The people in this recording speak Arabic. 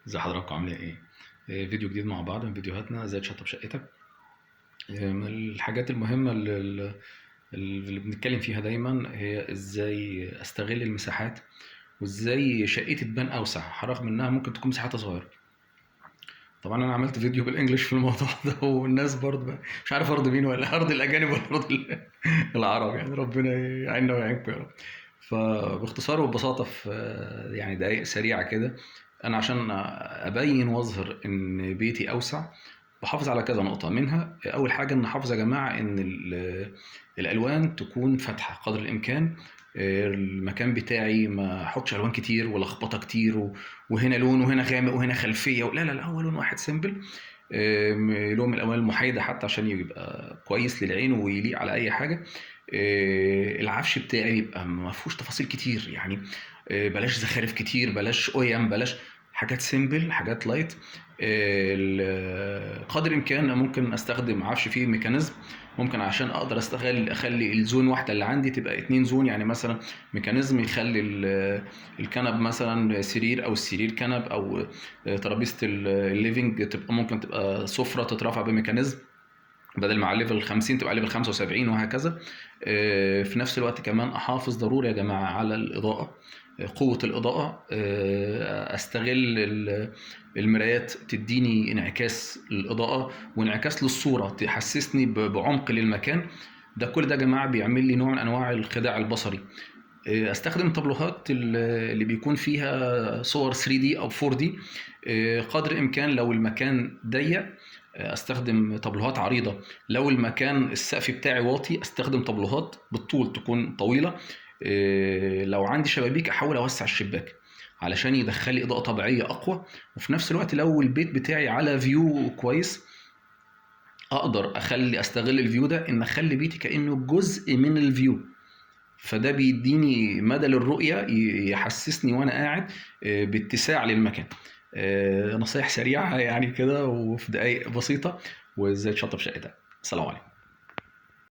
ازي حضراتكم عاملين ايه؟ فيديو جديد مع بعض من فيديوهاتنا ازاي تشطب شقتك. من الحاجات المهمة اللي بنتكلم فيها دايما هي ازاي استغل المساحات، وازاي شقتي تبان اوسع رغم انها ممكن تكون مساحتها صغيرة. طبعا انا عملت فيديو بالانجلش في الموضوع ده والناس برضه بقى مش عارف ارضي مين، ولا ارضي الاجانب ولا ارضي العرب، يعني ربنا يعيننا ويعينكم يا رب. فباختصار وببساطة في يعني دقايق سريعة كده، أنا عشان أبين وأظهر إن بيتي أوسع بحافظ على كذا نقطة. منها أول حاجة إن أحافظ يا جماعة إن الألوان تكون فاتحة قدر الإمكان. المكان بتاعي ما أحطش ألوان كتير ولا أخبطة كتير وهنا لون وهنا غامق وهنا خلفية، لا لا لا، هو لون واحد سيمبل. لون من الألوان المحايدة حتى عشان يبقى كويس للعين ويليق على أي حاجة. العفش بتاعي يبقى ما فيهوش تفاصيل كتير، يعني بلاش زخارف كتير، بلاش قيم، بلاش حاجات سيمبل، حاجات لايت. قدر الامكان ممكن استخدم عفش فيه ميكانيزم، ممكن عشان اقدر اخلي الزون واحده اللي عندي تبقى اتنين زون. يعني مثلا ميكانيزم يخلي الكنب مثلا سرير، او السرير كنب، او ترابيزه الليفينج تبقى ممكن تبقى سفره تترفع بميكانيزم، بدل ما على ليفل 50 تبقى ليفل 75 وهكذا. في نفس الوقت كمان احافظ ضروري يا جماعه على الاضاءه، قوه الاضاءه. استغل المرايات تديني انعكاس للاضاءه وانعكاس للصوره تحسسني بعمق للمكان. ده كل ده يا جماعه بيعمل لي نوع من انواع الخداع البصري. استخدم طابلوهات اللي بيكون فيها صور 3D او 4D. قدر الامكان لو المكان ضيق استخدم طابلوهات عريضه، لو المكان السقف بتاعي واطي استخدم طابلوهات بالطول تكون طويله. لو عندي شبابيك احاول اوسع الشباك علشان يدخل لي اضاءه طبيعيه اقوى. وفي نفس الوقت لو البيت بتاعي على فيو كويس اقدر استغل الفيو ده ان اخلي بيتي كانه جزء من الفيو. فده بيديني مدى للرؤية، يحسسني وانا قاعد باتساع للمكان. نصايح سريعة يعني كده وفي دقايق بسيطة، وازاي تشطب شقتك. السلام عليكم.